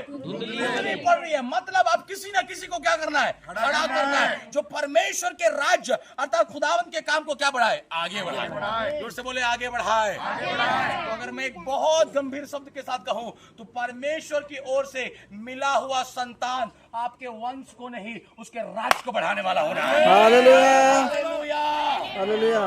धुंधली पड़ रही है। मतलब अब किसी ना किसी को क्या करना है, खड़ा करना है, जो परमेश्वर के राज्य अर्थात खुदावंत के काम को क्या बढ़ाए, आगे बढ़ाए। जोर से बोले आगे बढ़ाए। तो अगर मैं एक बहुत गंभीर शब्द के साथ कहूं तो परमेश्वर की ओर से मिला हुआ संतान आपके वंश को नहीं, उसके राज को बढ़ाने वाला होना है। Hallelujah, hallelujah,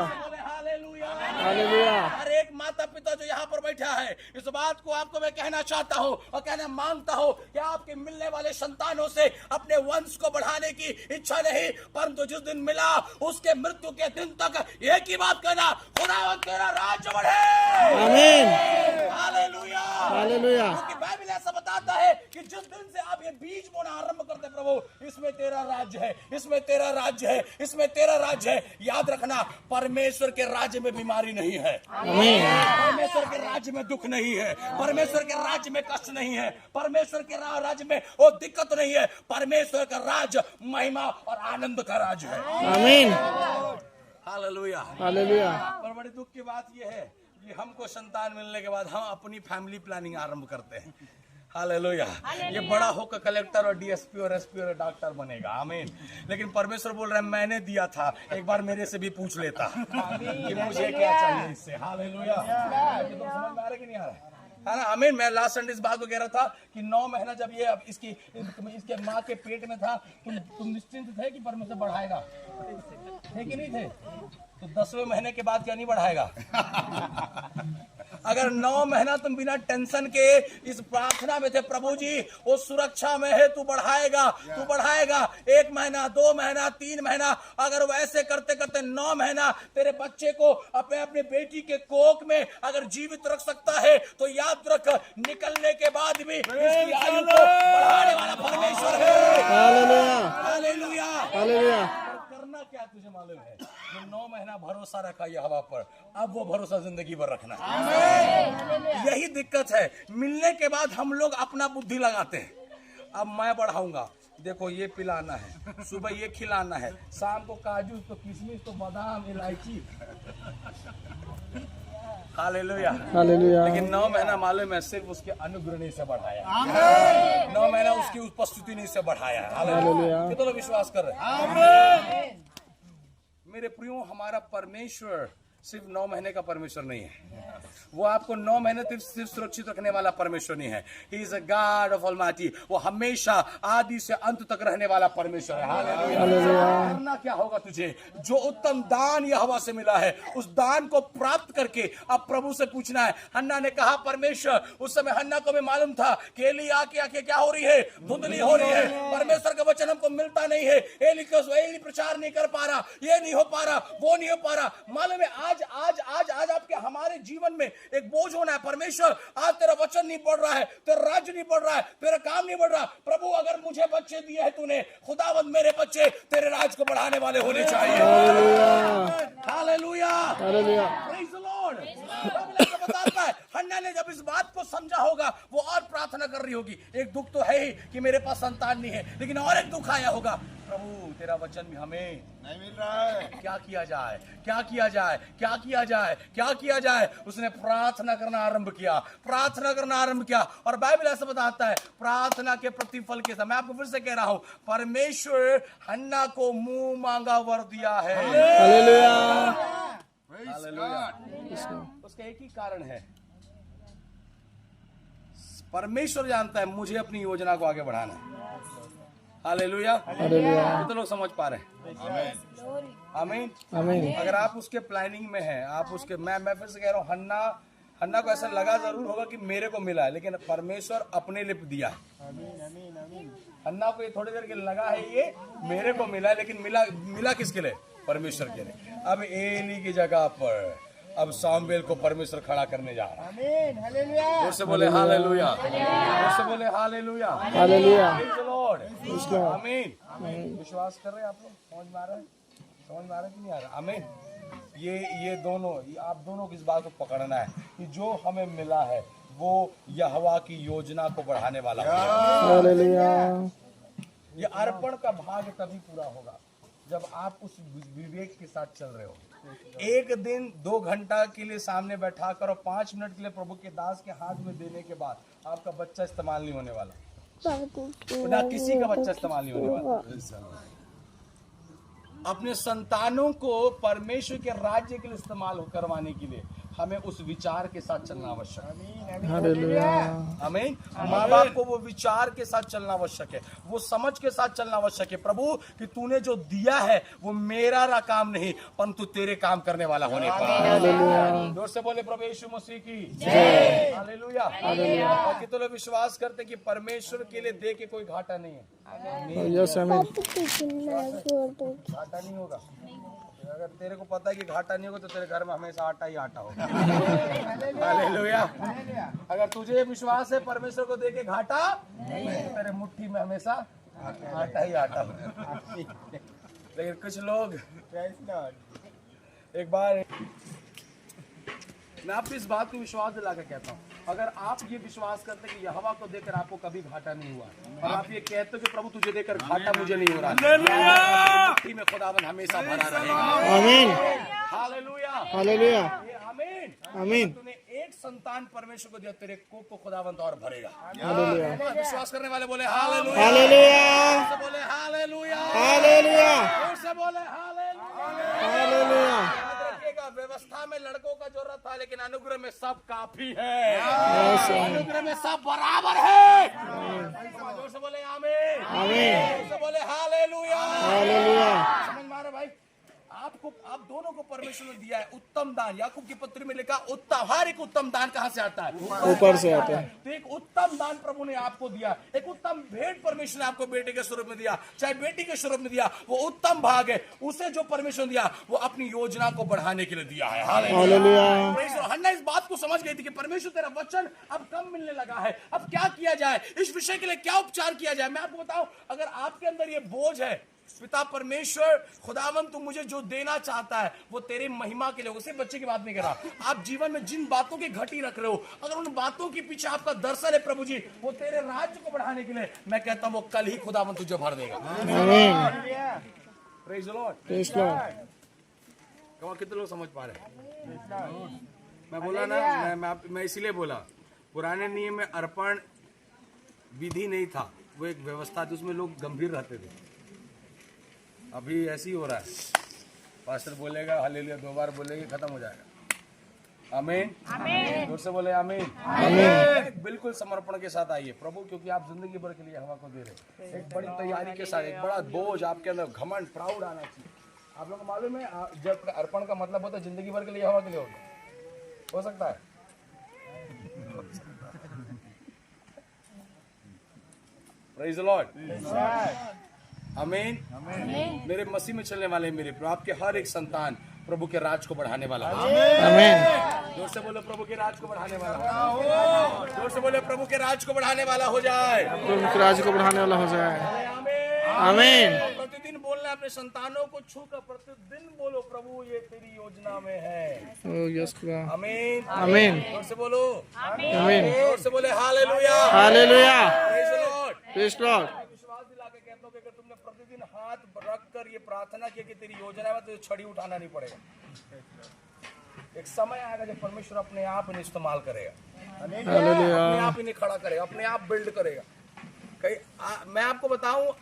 hallelujah. हर एक माता पिता जो यहाँ पर बैठा है, इस बात को आपको मैं कहना चाहता हूँ और कहना मांगता हूँ कि आपके मिलने वाले संतानों से अपने वंश को बढ़ाने की इच्छा नहीं, परंतु जिस दिन मिला उसके मृत्यु के दिन तक एक ही बात कहना, खुदावंद तेरा राज्य बढ़े। आमीन, हालेलुया, हालेलुया। क्योंकि बाइबल ऐसा बताता है कि जिस दिन से आप ये बीज बोना आरंभ करते प्रभु, इसमें तेरा राज्य है, इसमें तेरा राज्य है, इसमें तेरा राज्य है। याद रखना, परमेश्वर के राज्य में बीमारी नहीं है, परमेश्वर के राज्य में दुख नहीं है, परमेश्वर के राज्य में कष्ट नहीं है, परमेश्वर के राज्य में वो दिक्कत नहीं है। परमेश्वर का राज्य महिमा और आनंद का राज्य है। आमीन, हालेलुया, हालेलुया। पर बड़ी दुख की बात यह है कि हमको संतान मिलने के बाद हम अपनी फैमिली प्लानिंग आरंभ करते हैं। हालेलुया, ये बड़ा होकर कलेक्टर और डीएसपी और एसपी और डॉक्टर बनेगा। आमीन। लेकिन परमेश्वर बोल रहा है मैंने दिया था, एक बार मेरे से भी पूछ लेता कि मुझे क्या चाहिए इससे। हालेलुया, समझ में आ रहा है कि नहीं आ रहा है ना? आमीन। मैं लास्ट संडे इस बात को कह रहा था कि 9 महीना जब ये इसके माँ के पेट में था, तुम निश्चिंत थे कि परमेश्वर बढ़ाएगा, थे कि नहीं थे? तो 10वें महीने के बाद क्या नहीं बढ़ाएगा? अगर 9 महीना तुम बिना टेंशन के इस प्रार्थना में थे, प्रभु जी वो सुरक्षा में है, तू बढ़ाएगा, तू बढ़ाएगा। 1 महीना, 2 महीना, 3 महीना, अगर वैसे करते करते 9 महीना तेरे बच्चे को अपने बेटी के कोख में अगर जीवित रख सकता है, तो याद रख निकलने के बाद भी इसकी आयु को बढ़ाने वाला परमेश्वर है। Hallelujah, hallelujah, hallelujah. करना क्या तुझे मालूम है? जो 9 महीना भरोसा रखा ये हवा पर, अब वो भरोसा जिंदगी भर रखना है। यही दिक्कत है, मिलने के बाद हम लोग अपना बुद्धि लगाते हैं। अब मैं बढ़ाऊंगा, देखो ये पिलाना है, सुबह ये खिलाना है, शाम को काजू तो किशमिश तो बादाम इलायची। Hallelujah, hallelujah. लेकिन 9 महीना मालूम है सिर्फ उसके अनुग्रह नहीं से बढ़ाया, 9 महीना उसकी उपस्थिति नहीं से बढ़ाया। हालेलुया, कितने लोग विश्वास कर रहे हैं? मेरे प्रियो, हमारा परमेश्वर सिर्फ 9 महीने का परमेश्वर नहीं है, वो आपको 9 महीने सिर्फ सुरक्षित रखने वाला परमेश्वर नहीं है। He is a God of almighty, वो हमेशा आदि से अंत तक रहने वाला परमेश्वर है। हालेलुया। करना क्या होगा तुझे? जो उत्तम दान यहोवा से मिला है, उस दान को प्राप्त करके अब प्रभु से पूछना है। हन्ना ने कहा परमेश्वर, उस समय हन्ना को भी मालूम था कि एली आके आके क्या हो रही है, धुंधली हो रही है, परमेश्वर का वचन हमको मिलता नहीं है, एली प्रचार नहीं कर पा रहा, ये नहीं हो पा रहा, वो नहीं हो पा रहा। मालूम है आज आज आज आज आपके हमारे जीवन में एक बोझ होना है, परमेश्वर आज तेरा वचन नहीं बढ़ रहा है, तेरा राज्य नहीं बढ़ रहा है, तेरा काम नहीं बढ़ रहा। प्रभु अगर मुझे बच्चे दिए हैं तूने, खुदावंद मेरे बच्चे तेरे राज को बढ़ाने वाले होने चाहिए। Hallelujah, hallelujah, praise the Lord. बताता है हन्ना ने जब इस बात को समझा होगा, वो और प्रार्थना कर रही होगी। एक दुख तो है ही कि मेरे पास संतान नहीं है, लेकिन और एक दुख आया होगा, प्रभु तेरा वचन भी हमें नहीं मिल रहा है, क्या किया जाए, क्या किया जाए, क्या किया जाए, क्या किया जाए। उसने प्रार्थना करना आरंभ किया, प्रार्थना करना आरंभ किया, और बाइबल ऐसा बताता है प्रार्थना के प्रतिफल के समय, आपको फिर से कह रहा हूं, परमेश्वर हन्ना को मुंह मांगा वर दिया है। Hallelujah, hallelujah. उसका एक ही कारण है, परमेश्वर जानता है मुझे अपनी योजना को आगे बढ़ाना है। Hallelujah, hallelujah. तो लोग समझ पा रहे हैं? आमीन, आमीन। अगर आप उसके प्लानिंग में हैं, आप उसके, मैं फिर से कह रहा हूँ, हन्ना को ऐसा लगा जरूर होगा कि मेरे को मिला है, लेकिन परमेश्वर अपने लिए दिया है। हन्ना को ये थोड़ी देर के लगा है ये मेरे को मिला है, लेकिन मिला किसके लिए? परमेश्वर के लिए। अब एली की जगह पर अब सामुएल को परमेश्वर खड़ा करने जा रहा है। आमीन, हालेलुया। जोर से बोले हालेलुया, जोर से बोले hallelujah, hallelujah, praise the Lord, आमीन। विश्वास कर रहे हैं आप लोग? समझ में आ रहा है? समझ में आ रहा है कि नहीं आ रहा? आमीन। ये दोनों, आप दोनों की इस बात को पकड़ना है कि जो हमें मिला है वो यहोवा की योजना को बढ़ाने वाला है। हालेलुया। ये अर्पण का भाग तभी पूरा होगा जब आप उस विवेक के साथ चल रहे हो। एक दिन 2 घंटा के लिए सामने बैठा कर और 5 मिनट के लिए प्रभु के दास के हाथ में देने के बाद आपका बच्चा इस्तेमाल नहीं होने वाला। ना किसी का बच्चा इस्तेमाल नहीं होने वाला। अपने संतानों को परमेश्वर के राज्य के लिए इस्तेमाल करवाने के लिए हमें उस विचार के साथ चलना आवश्यक है। हालेलुया। आमीन। माँ बाप को वो विचार के साथ चलना आवश्यक है, वो समझ के साथ चलना आवश्यक है। प्रभु कि तूने जो दिया है वो मेरा काम नहीं परंतु तेरे काम करने वाला होने का। जोर से बोले प्रभु यीशु मसीह की जय। हालेलुया। और कितने लोग विश्वास करते कि परमेश्वर के लिए दे के कोई घाटा नहीं है। यस आमीन। घाटा नहीं होगा। अगर तेरे को पता है कि घाटा नहीं होगा तो तेरे घर में हमेशा आटा ही आटा होगा। हालेलुया। अगर तुझे विश्वास है परमेश्वर को देके घाटा नहीं है, तेरे मुट्ठी में हमेशा आटा ही आटा होगा। लेकिन कुछ लोग एक बार मैं आपको इस बात को विश्वास दिला कर कहता हूँ, अगर आप ये विश्वास करते कि यहोवा को देकर आपको कभी घाटा नहीं हुआ और आप ये कहते हो कि प्रभु तुझे देकर घाटा मुझे नहीं हो रहा, मुट्ठी में खुदावन हमेशा भरा रहेगा। आमीन। हालेलुया। हालेलुया। आमीन। आमीन। तूने एक संतान परमेश्वर को दिया, तेरे को खुदावंत और भरेगा। हालेलुया। विश्वास करने वाले बोले हालेलुया। हालेलुया। बोले हालेलुया। हालेलुया। से बोले हालेलुया। हालेलुया। व्यवस्था में लड़कों का जरूरत था लेकिन अनुग्रह में सब काफी है। अनुग्रह में सब बराबर है। जोर से बोले आमीन। आमीन। जोर से बोले हालेलुया। हालेलुया। समझ में आ रहा भाई? आप दोनों को परमेश्वर ने दिया है उत्तम दान। याकूब की पत्री में लिखा उत्तम, हर एक उत्तम दान कहाँ से आता है? ऊपर से आता है। तो एक उत्तम दान प्रभु ने आपको दिया, एक उत्तम भेंट परमेश्वर ने आपको बेटे के स्वरूप में दिया, चाहे बेटी के स्वरूप में दिया, वो उत्तम भाग है। उसे जो परमेश्वर ने दिया वो अपनी योजना को बढ़ाने के लिए दिया है। हालेलुया। हन्ना इस बात को समझ गई थी कि परमेश्वर तेरा वचन अब कम मिलने लगा है, अब क्या किया जाए, इस विषय के लिए क्या उपचार किया जाए। मैं आपको बताऊं, अगर आपके अंदर ये बोझ है, पिता परमेश्वर खुदावन तू मुझे जो देना चाहता है वो तेरी महिमा के लिए, उसे बच्चे की बात नहीं कर रहा। आप जीवन में जिन बातों की घटी रख रहे हो, अगर उन बातों के पीछे आपका दर्शन है प्रभु जी, वो तेरे राज्य को बढ़ाने के लिए, मैं कहता हूं वो कल ही खुदावन तुझे भर देगा। Praise the Lord. Praise the Lord. कितने लोग समझ पा रहे हैं? मैं बोला ना, मैं इसीलिए बोला पुराने नियम में अर्पण विधि नहीं था, वो एक व्यवस्था थी, उसमें लोग गंभीर रहते थे। अभी ऐसी हो रहा है, पास्टर बोलेगा हालेलुया 2 बार बोलेंगे खत्म हो जाएगा। आमीन। आमीन। जोर से बोले आमीन। आमीन। बिल्कुल समर्पण के साथ आइए प्रभु, क्योंकि आप जिंदगी भर के लिए हवा को दे रहे हैं। एक बड़ी तैयारी के साथ, एक बड़ा बोझ आपके अंदर, घमंड, प्राउड आना चाहिए। आप लोगों को मालूम है जब अर्पण का मतलब होता है जिंदगी भर के लिए हवा के लिए हो सकता है। Praise the Lord. आमीन। मेरे मसीह में चलने वाले मेरे प्रभु, आपके हर एक संतान प्रभु के राज को बढ़ाने वाला हो। आमीन। जोर से बोलो प्रभु के राज को बढ़ाने वाला। जोर से बोले प्रभु के राज को बढ़ाने वाला हो जाए। प्रभु के राज को बढ़ाने वाला हो जाए। आमीन। प्रतिदिन बोलना अपने संतानों को छूकर, प्रतिदिन बोलो प्रभु ये तेरी योजना में है। यस आमीन। आमीन। जोर से बोलो आमीन। जोर से बोले hallelujah. Hallelujah. Praise the Lord. Praise the Lord. विश्वास दिला के कहता हूं कि अगर तुमने प्रतिदिन हाथ रख कर ये प्रार्थना की कि तेरी योजना में, तो छड़ी उठाना नहीं पड़ेगा। एक समय आएगा जब परमेश्वर अपने आप इन्हें इस्तेमाल करेगा, अपने आप इन्हें खड़ा करेगा, अपने आप बिल्ड करेगा। मैं आपको बताऊं,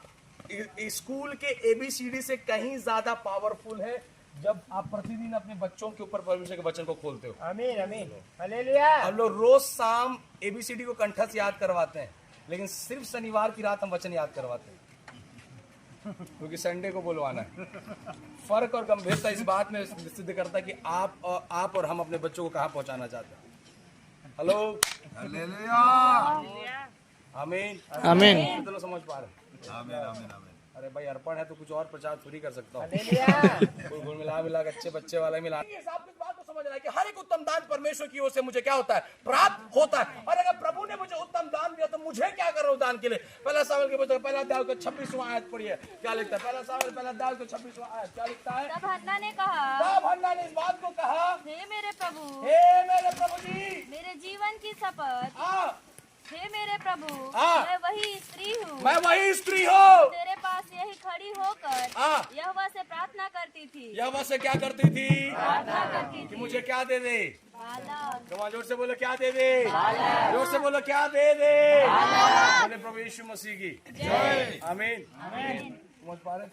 स्कूल के ABCD से कहीं ज्यादा पावरफुल है जब आप प्रतिदिन अपने बच्चों के ऊपर परमेश्वर के वचन को खोलते हो। आमीन। आमीन। हालेलुया। हम लोग रोज शाम ABCD को कंठस्थ याद करवाते हैं, लेकिन सिर्फ शनिवार की रात हम वचन याद करवाते हैं क्योंकि संडे को बुलवाना है। फर्क और गंभीरता इस बात में सिद्ध करता है कि आप और हम अपने बच्चों को कहाँ पहुंचाना चाहते हैं। हेलो। हालेलुया। आमीन। आमीन। चलो समझ पा रहे। आमीन। आमीन। आमीन। अरे भाई अर्पण है तो कुछ और प्रचार थोड़ी कर सकता हूँ। कोई मिला अच्छे बच्चे वाला मिला। आप इस बात को समझ रहा है कि हर एक उत्तम दान परमेश्वर की ओर से मुझे क्या होता है? प्राप्त होता है। और अगर प्रभु ने मुझे उत्तम दान दिया तो मुझे क्या करो दान के लिए? पहला सामुएल के पुस्तक पहला अध्याय का 26वां आयत पढ़िए, क्या लिखता है? पहला सामुएल पहला अध्याय का 26वां आयत क्या लिखता है? तब हन्ना ने कहा, तब हन्ना ने इस बात को कहा, हे मेरे प्रभु जी, मेरे जीवन की शपथ, हे मेरे प्रभु, मैं वही स्त्री हूँ तेरे पास यही खड़ी होकर यहोवा से प्रार्थना करती थी। यहोवा से क्या करती थी? प्रार्थना करती कि थी। मुझे क्या दे दे? बालक। जोर से बोलो क्या दे दे? जोर से बोलो क्या दे दे? बोले प्रभु यीशु मसीह की जय। आमीन। समझ पा रहे?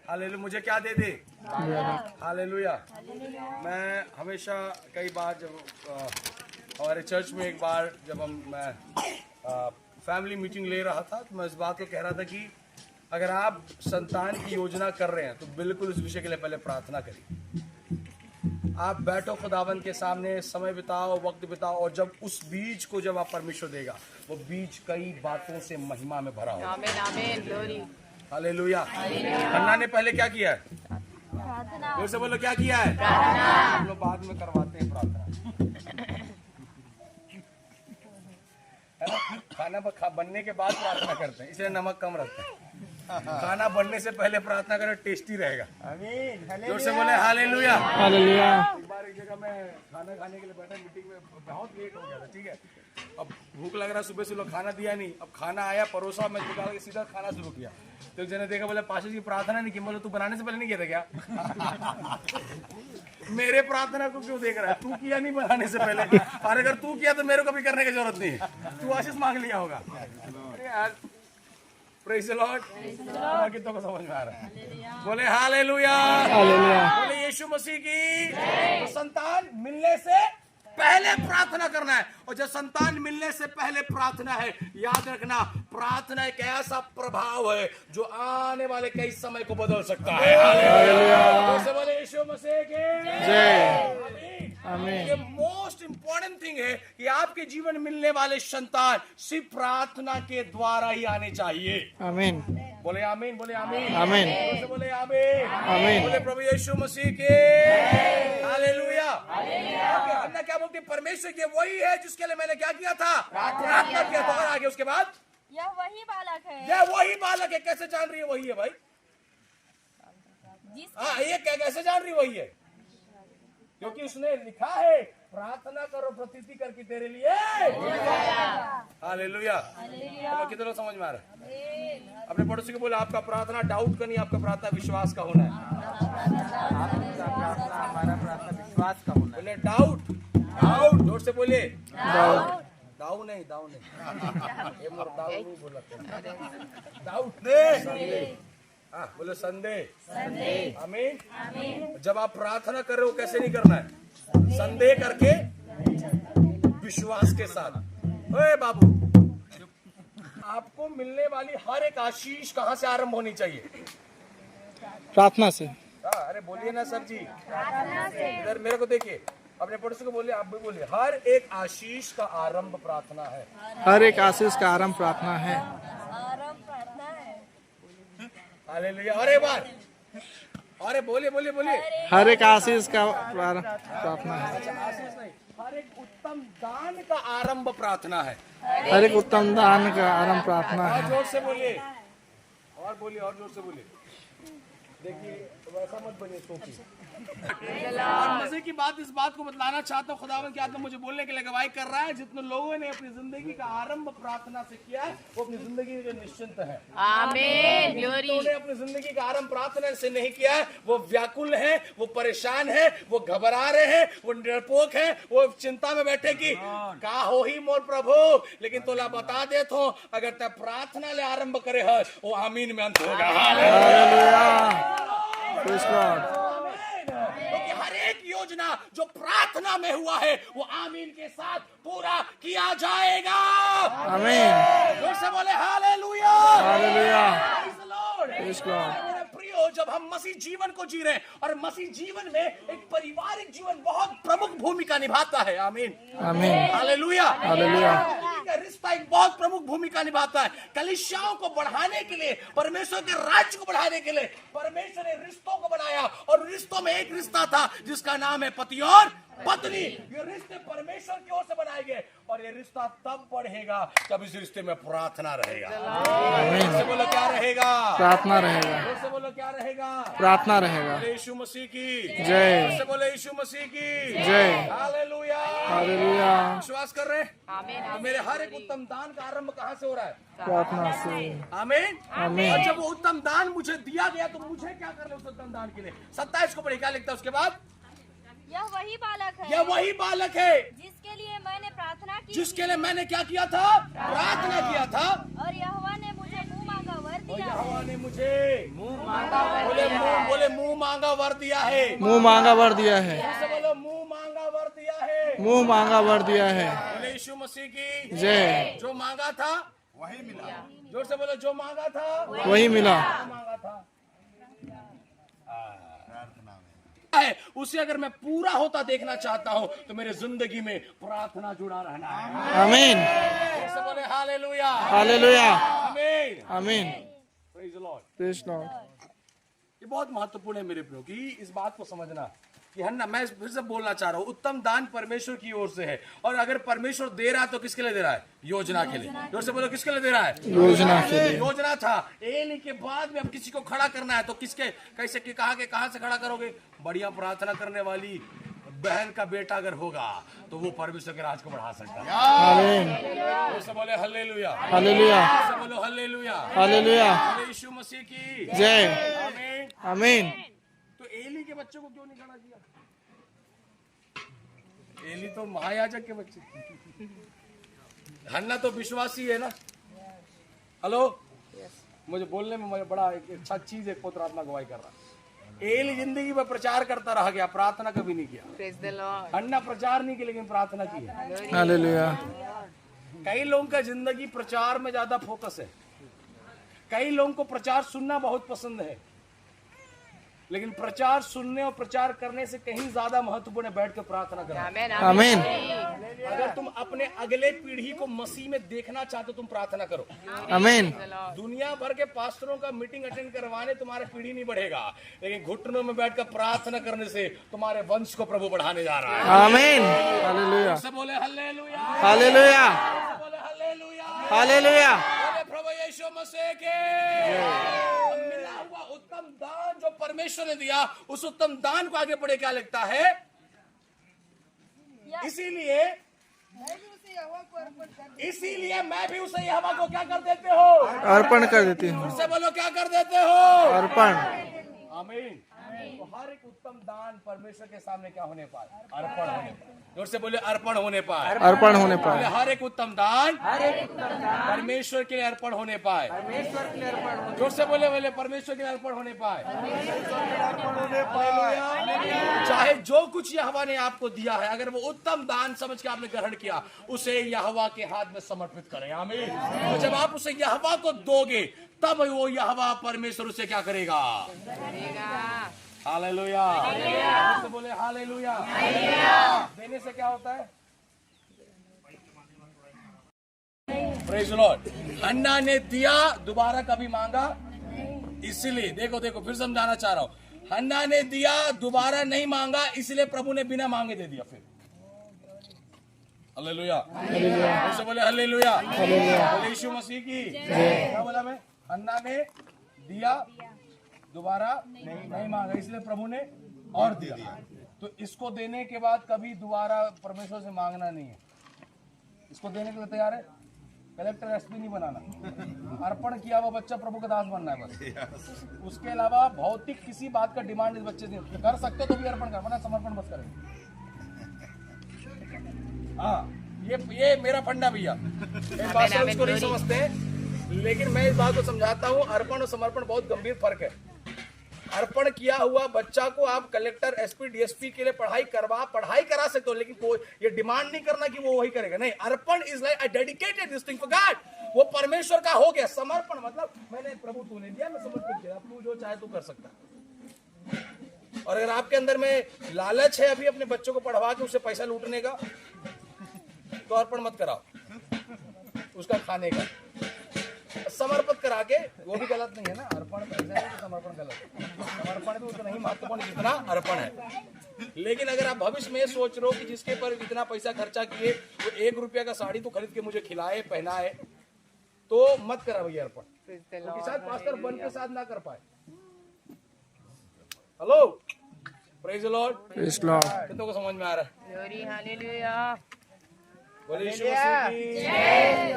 हालेलुया। मुझे क्या दे दे? हालेलुया। मैं हमेशा कई बार जब हमारे चर्च में एक बार जब मैं फैमिली मीटिंग ले रहा था तो मैं इस बात को कह रहा था कि अगर आप संतान की योजना कर रहे हैं तो बिल्कुल इस विषय के लिए पहले प्रार्थना करिए। आप बैठो खुदावन के सामने, समय बिताओ, वक्त बिताओ, और जब उस बीज को जब आप परमेश्वर देगा वो बीज कई बातों से महिमा में भरा होगा। आमीन आमीन ग्लोरी। हालेलुया। हन्ना ने पहले क्या किया है? प्रार्थना। फिर से बोलो क्या किया है? हम लोग बाद में करवाते हैं प्रार्थना, है ना? खाना बनने के बाद प्रार्थना करते हैं, इसलिए नमक कम रखते हैं। खाना बनने से पहले प्रार्थना करें, टेस्टी रहेगा। आमीन। जोर से बोले हालेलुया। हालेलुया। एक बार एक जगह मैं खाना खाने के लिए बैठा, मीटिंग में बहुत लेट हो गया था, ठीक है। अब भूख लग रहा, सुबह से लोग खाना दिया नहीं। अब खाना आया, परोसा, मैं निकाल के सीधा खाना शुरू किया। तो एक जने देखा, बोले पास्टर जी प्रार्थना नहीं की। बोले तू बनाने से पहले नहीं किया था क्या? मेरे प्रार्थना को क्यों देख रहा है? तू किया नहीं बनाने से पहले, और अगर तू किया तो मेरे को भी करने की जरूरत नहीं है, तू आशीष मांग लिया होगा। Praise the Lord. कितनों को समझ में आ रहा है? बोले हालेलुया। बोले यीशु मसीह की। तो संतान मिलने से पहले प्रार्थना करना है, और जब संतान मिलने से पहले प्रार्थना है, याद रखना प्रार्थना एक ऐसा प्रभाव है जो आने वाले कई समय को बदल सकता है। हालेलुया। बोले यीशु मसीह की जय। आमीन। ये मोस्ट इंपॉर्टेंट थिंग है कि आपके जीवन में मिलने वाले संतान सिर्फ प्रार्थना के द्वारा ही आने चाहिए। आमीन। बोले आमीन। बोले आमीन। आमीन। बोले आमीन। आमीन। बोले प्रभु यीशु मसीह के हालेलुया। अन्ना क्या बोलते? परमेश्वर के वही है जिसके लिए मैंने क्या किया था? प्रार्थना किया था। और आगे उसके बाद यह वही बालक है। यह वही बालक है। कैसे जान रही है वही है भाई? हाँ, ये कैसे जान रही वही है? क्योंकि उसने लिखा है प्रार्थना करो प्रतीति करके तेरे लिए। हालेलुया। कितने लोग समझ में आ रहा है? अपने पड़ोसी को बोले आपका प्रार्थना डाउट का नहीं, आपका प्रार्थना विश्वास का होना है। हमारा प्रार्थना विश्वास का होना है। बोले डाउट। डाउट जोर से बोले। डाउट। दाऊ नहीं, दाऊ नहीं, दाऊ नहीं बोला, डाउट नहीं। हाँ बोलो संदेह। आमीन। जब आप प्रार्थना कर रहे हो कैसे नहीं करना है? संदेह करके विश्वास के साथ। ओए बाबू, आपको मिलने वाली हर एक आशीष कहाँ से आरंभ होनी चाहिए? प्रार्थना से। अरे बोलिए ना सर जी। इधर मेरे को देखिए, अपने पड़ोसी को बोलिए, आप भी बोलिए। हर एक आशीष का आरंभ प्रार्थना है। हर एक आशीष का आरंभ प्रार्थना है। हालेलुया। अरे बार, अरे बोलिए बोलिए बोलिए। हर एक आशीष का प्रार्थना है। आशीष नहीं, हर एक उत्तम दान का आरंभ प्रार्थना है। हर एक उत्तम दान का आरंभ प्रार्थना है। और जोर से बोलिए, और बोलिए, और जोर से बोलिए। देखिए वैसा मत बनिए सोफी। और मजे की बात, इस बात को बतलाना चाहता हूँ, खुदावन की आत्मा मुझे बोलने के लिए गवाही कर रहा है। जितने लोगों ने अपनी जिंदगी का आरंभ प्रार्थना से किया है वो अपनी जिंदगी में निश्चिंत है। आमीन ग्लोरी। जिन्होंने अपनी जिंदगी का आरंभ प्रार्थना से नहीं किया है वो व्याकुल है, वो परेशान है, वो घबरा रहे हैं, वो डरपोक है, वो चिंता में बैठे कि का हो ही मोर प्रभु। लेकिन तोला बता दे तो अगर तय प्रार्थना ले आरंभ करे है वो आमीन में अंत होगा। क्योंकि हर एक योजना जो प्रार्थना में हुआ है वो आमीन के साथ पूरा किया जाएगा। आमीन। जोर से बोले hallelujah. Hallelujah. Praise the Lord. प्रियो, जब हम मसीह जीवन को जी रहे हैं और मसीह जीवन में एक पारिवारिक जीवन बहुत प्रमुख भूमिका निभाता है। आमीन। आमीन। हालेलुया। हालेलुया। रिश्ता एक बहुत प्रमुख भूमिका निभाता है। कलीसियाओं को बढ़ाने के लिए, परमेश्वर के राज्य को बढ़ाने के लिए परमेश्वर ने रिश्तों को बनाया, और रिश्तों में एक रिश्ता था जिसका नाम है पति और पत्नी। ये रिश्ते परमेश्वर की ओर से बनाए गए, और ये रिश्ता तब बढ़ेगा जब इस रिश्ते में प्रार्थना रहेगा। से बोलो क्या रहेगा? प्रार्थना रहेगा। से बोलो क्या रहेगा? प्रार्थना रहेगा। यीशु मसीह की जय। से बोले यीशु मसीह की जय। हालेलुया। हालेलुया। विश्वास कर रहे हैं? आमीन। मेरे हर एक उत्तम दान का आरंभ कहाँ से हो रहा है? प्रार्थना से। आमीन। आमीन। और जब वो उत्तम दान मुझे दिया गया तो मुझे क्या करना उस उत्तम दान के लिए? 27 को पढ़िए, क्या लिखता है उसके बाद? यह वही बालक है। यह वही बालक है जिसके लिए मैंने प्रार्थना की। जिसके लिए मैंने क्या किया था? प्रार्थना किया था। और मांगा वर दिया है। मुंह मांगा वर दिया है। ऐसे बोलो, मुंह मांगा वर दिया है। मुंह मांगा वर दिया है। बोले यीशु मसीह की जय। जो मांगा था वही मिला। जोर से बोलो, जो मांगा था वही मिला। मांगा था है, उसे अगर मैं पूरा होता देखना चाहता हूं तो मेरे जिंदगी में प्रार्थना जुड़ा रहना है। आमीन। ऐसे बोले हालेलुया, हालेलुया। आमीन, आमीन। Praise the Lord. Praise Lord. ये बहुत महत्वपूर्ण है मेरे प्रियो कि इस बात को समझना कि हन्ना, मैं फिर से बोलना चाह रहा हूँ, उत्तम दान परमेश्वर की ओर से है। और अगर परमेश्वर दे रहा है तो किसके लिए दे रहा है? योजना के लिए। जोर से बोलो, किसके लिए दे रहा है? योजना के लिए। योजना था एली के बाद में अब किसी को खड़ा करना है तो किसके कैसे कहां से खड़ा करोगे? बढ़िया प्रार्थना करने वाली बहन का बेटा अगर होगा तो वो परमेश्वर के राज को बढ़ा सकता है। आमीन। जोर से बोले हालेलुया, हालेलुया। जोर से बोलो हालेलुया, हालेलुया। बोले यीशु मसीह की जय। आमीन। आमीन। तो एली के बच्चों को क्यों नहीं खड़ा किया? एली तो महायाजक के बच्चे, हन्ना तो विश्वासी है ना। हेलो, मुझे बोलने में मुझे बड़ा एक अच्छा चीज है, पवित्र आत्मा गवाही कर रहा। एली जिंदगी में प्रचार करता रह गया, प्रार्थना कभी नहीं किया। Praise the Lord. हन्ना प्रचार नहीं किया लेकिन प्रार्थना की है। हालेलुया। कई लोगों का जिंदगी प्रचार में ज्यादा फोकस है। कई लोगों को प्रचार सुनना बहुत पसंद है, लेकिन प्रचार सुनने और प्रचार करने से कहीं ज्यादा महत्वपूर्ण है बैठ कर प्रार्थना करना। आमीन। आमीन। अगर तुम अपने अगले पीढ़ी को मसीह में देखना चाहते हो, तुम प्रार्थना करो। आमीन। दुनिया भर के पास्टरों का मीटिंग अटेंड करवाने तुम्हारा पीढ़ी नहीं बढ़ेगा, लेकिन घुटनों में बैठकर प्रार्थना करने से तुम्हारे वंश को प्रभु बढ़ाने जा रहा है। आमीन। हालेलुया। सब बोले हालेलुया, हालेलुया। बोले हालेलुया, हालेलुया। बोले प्रभु यीशु मसीह के। मिला हुआ उत्तम दान जो परमेश्वर ने दिया, उस उत्तम दान को आगे बढ़े क्या लगता है? इसीलिए मैं भी उसे यहोवा को क्या कर देते हो? अर्पण कर देती हूँ। उससे बोलो, क्या कर देते हो? अर्पण। आमीन। तो हर एक उत्तम दान परमेश्वर के सामने क्या होने पाए? अर्पण होने पाए। जोर से बोले, अर्पण होने पाए। अर्पण होने बोले, पाए। हर एक उत्तम दान परमेश्वर के लिए अर्पण होने पाए। जोर से बोले परमेश्वर के लिए अर्पण होने पाए। हालेलुया। चाहे जो कुछ यहोवा ने आपको दिया है, अगर वो उत्तम दान समझ के आपने ग्रहण किया, उसे यहोवा के हाथ में समर्पित करें। आमीन। तो जब आप उसे यहोवा को दोगे, तब वो यहोवा परमेश्वर उसे क्या करेगा? हालेलुया। तो बोले हालेलुया। देने से क्या होता है? Praise the Lord. हन्ना ने दिया, दोबारा कभी मांगा? इसलिए देखो फिर समझाना चाह रहा हूं। हन्ना ने दिया, दोबारा नहीं मांगा, इसलिए प्रभु ने बिना मांगे दे दिया। फिर हालेलुया। उससे बोले हालेलुया। बोले यीशु मसीह की। क्या बोला मैं? हन्ना ने दिया, दोबारा नहीं मांगा, इसलिए प्रभु ने और दिया। तो इसको देने के बाद कभी दोबारा परमेश्वर से मांगना नहीं है। इसको देने के लिए तैयार है? कलेक्टर एसपी नहीं बनाना। अर्पण किया हुआ बच्चा प्रभु का दास बनना है बस। उसके अलावा भौतिक किसी बात का डिमांड इस बच्चे से कर सकते हो तो भी अर्पण कर, वरना समर्पण बस करें। हाँ, ये मेरा फंडा भैया। एक बात इसको नहीं समझते, लेकिन मैं इस बात को समझाता हूँ। अर्पण और समर्पण बहुत गंभीर फर्क है। अर्पण किया हुआ बच्चा को आप कलेक्टर, एसपी, डीएसपी के लिए पढ़ाई करा सकते हो, लेकिन कोई ये डिमांड नहीं करना कि वो वही करेगा। नहीं, arpan is like I dedicated this thing for God. वो परमेश्वर का हो गया। समर्पण मतलब मैंने प्रभु तूने दिया, मैं समर्पित किया, तू जो चाहे तू कर सकता है। और अगर आपके अंदर में लालच है अभी अपने बच्चों को पढ़वा के उससे पैसा लूटने का, तो अर्पण मत कराओ उसका खाने का। समर्पित करा के, वो भी गलत नहीं है ना। अर्पण पैसा है तो समर्पण गलत है। समर्पण भी उतना ही महत्वपूर्ण जितना अर्पण है। लेकिन अगर आप भविष्य में सोच रहे हो कि जिसके पर इतना पैसा खर्चा किए वो 1 रुपया का साड़ी तो खरीद के मुझे खिलाए, पहनाए, तो मत करा भैया अर्पण। क्योंकि शायद पास्टर बन के साथ ना कर पाए। Hello, praise the Lord. Praise Lord. कितनों को समझ में आ रहा है? Glory, hallelujah. बोले यीशु मसीह की जय।